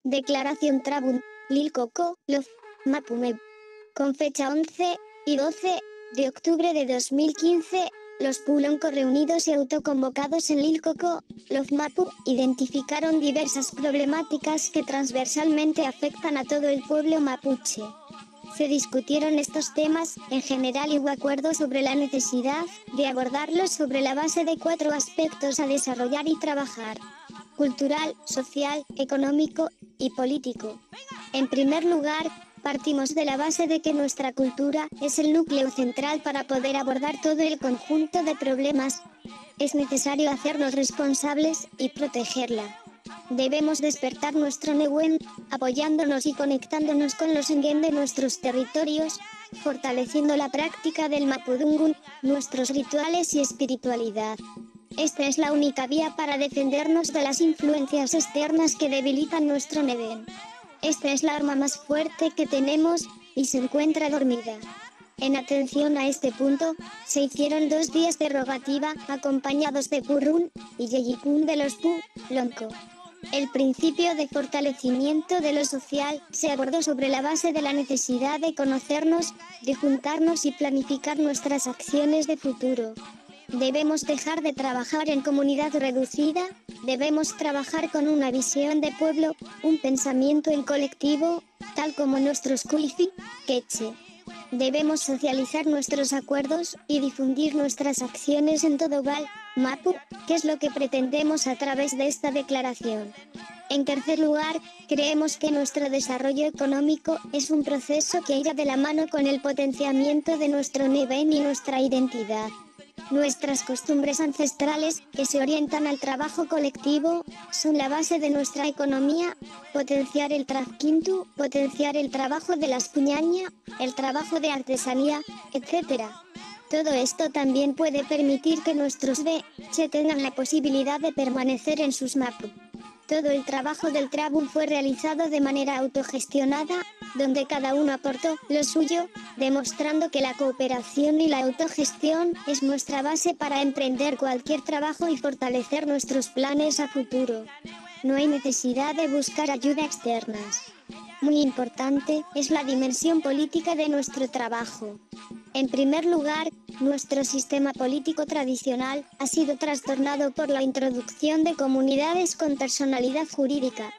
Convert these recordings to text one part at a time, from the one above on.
Declaración Trabun, Lil Coco, Lof, Mapume. Con fecha 11 y 12 de octubre de 2015, los Pulonco reunidos y autoconvocados en Lil Coco, Lof Mapu, identificaron diversas problemáticas que transversalmente afectan a todo el pueblo mapuche. Se discutieron estos temas, en general y hubo acuerdo sobre la necesidad de abordarlos sobre la base de 4 aspectos a desarrollar y trabajar: cultural, social, económico y político. En primer lugar, partimos de la base de que nuestra cultura es el núcleo central para poder abordar todo el conjunto de problemas. Es necesario hacernos responsables y protegerla. Debemos despertar nuestro Nehuen, apoyándonos y conectándonos con los Ngen de nuestros territorios, fortaleciendo la práctica del Mapudungun, nuestros rituales y espiritualidad. Esta es la única vía para defendernos de las influencias externas que debilitan nuestro Nehuen. Esta es la arma más fuerte que tenemos, y se encuentra dormida. En atención a este punto, se hicieron 2 días de rogativa, acompañados de Purrún y Yeyipún de los Pulonco. El principio de fortalecimiento de lo social se abordó sobre la base de la necesidad de conocernos, de juntarnos y planificar nuestras acciones de futuro. Debemos dejar de trabajar en comunidad reducida, debemos trabajar con una visión de pueblo, un pensamiento en colectivo, tal como nuestros Kuifi, Queche. Debemos socializar nuestros acuerdos y difundir nuestras acciones en todo Val, Mapu, que es lo que pretendemos a través de esta declaración. En tercer lugar, creemos que nuestro desarrollo económico es un proceso que irá de la mano con el potenciamiento de nuestro Nehuen y nuestra identidad. Nuestras costumbres ancestrales, que se orientan al trabajo colectivo, son la base de nuestra economía. Potenciar el Trafquintu, potenciar el trabajo de las puñaña, el trabajo de artesanía, etc. Todo esto también puede permitir que nuestros Beche tengan la posibilidad de permanecer en sus Mapu. Todo el trabajo del Trabun fue realizado de manera autogestionada, donde cada uno aportó lo suyo, demostrando que la cooperación y la autogestión es nuestra base para emprender cualquier trabajo y fortalecer nuestros planes a futuro. No hay necesidad de buscar ayuda externas. Muy importante es la dimensión política de nuestro trabajo. En primer lugar, nuestro sistema político tradicional ha sido trastornado por la introducción de comunidades con personalidad jurídica.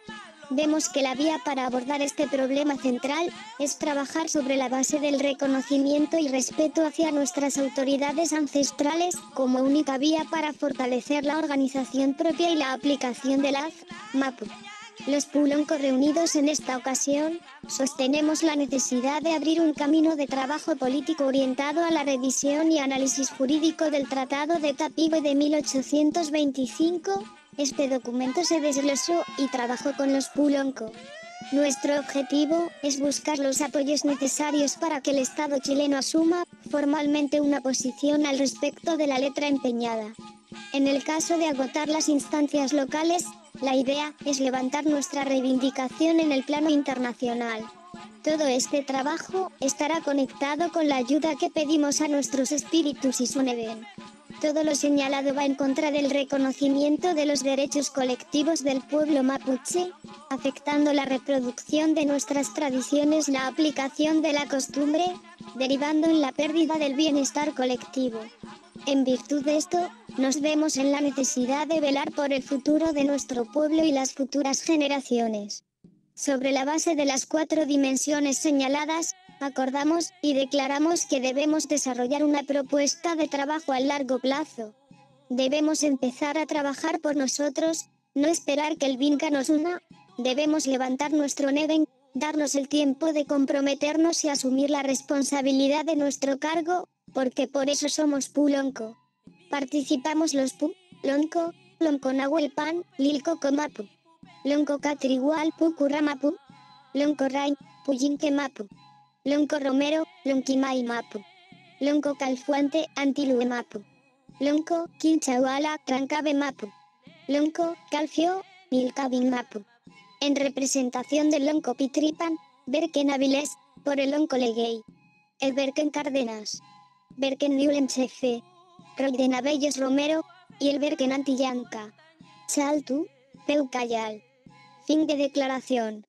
Vemos que la vía para abordar este problema central es trabajar sobre la base del reconocimiento y respeto hacia nuestras autoridades ancestrales, como única vía para fortalecer la organización propia y la aplicación de la Mapu. Los Pulonco reunidos en esta ocasión, sostenemos la necesidad de abrir un camino de trabajo político orientado a la revisión y análisis jurídico del Tratado de Tapibe de 1825. Este documento se desglosó y trabajó con los Pulonco. Nuestro objetivo es buscar los apoyos necesarios para que el Estado chileno asuma formalmente una posición al respecto de la letra empeñada. En el caso de agotar las instancias locales, la idea es levantar nuestra reivindicación en el plano internacional. Todo este trabajo estará conectado con la ayuda que pedimos a nuestros espíritus y su Nehuen. Todo lo señalado va en contra del reconocimiento de los derechos colectivos del pueblo mapuche, afectando la reproducción de nuestras tradiciones, la aplicación de la costumbre, derivando en la pérdida del bienestar colectivo. En virtud de esto, nos vemos en la necesidad de velar por el futuro de nuestro pueblo y las futuras generaciones. Sobre la base de las 4 dimensiones señaladas, acordamos y declaramos que debemos desarrollar una propuesta de trabajo a largo plazo. Debemos empezar a trabajar por nosotros, no esperar que el Vinca nos una. Debemos levantar nuestro Nehuen, darnos el tiempo de comprometernos y asumir la responsabilidad de nuestro cargo, porque por eso somos Pulonco. Participamos los Pulonco, Lonco Nahuelpan, Lilco Comapu. Lonco Catrigual Pucurramapu. Lonco Rain, Puyinque Mapu. Lonco Romero, Lonquimay Mapu. Lonco Calfuante, Antilue Mapu. Lonco Quinchahuala, Trancabe Mapu. Lonco Calfio, Milcabin Mapu. En representación del Lonco Pitripan, Berken Avilés, por el Lonco Leguey. El Berken Cárdenas. Berken Liulem Chefe. Roy de Nabellos Romero, y el Berken Antillanca. Chaltu, Peucayal. Fin de declaración.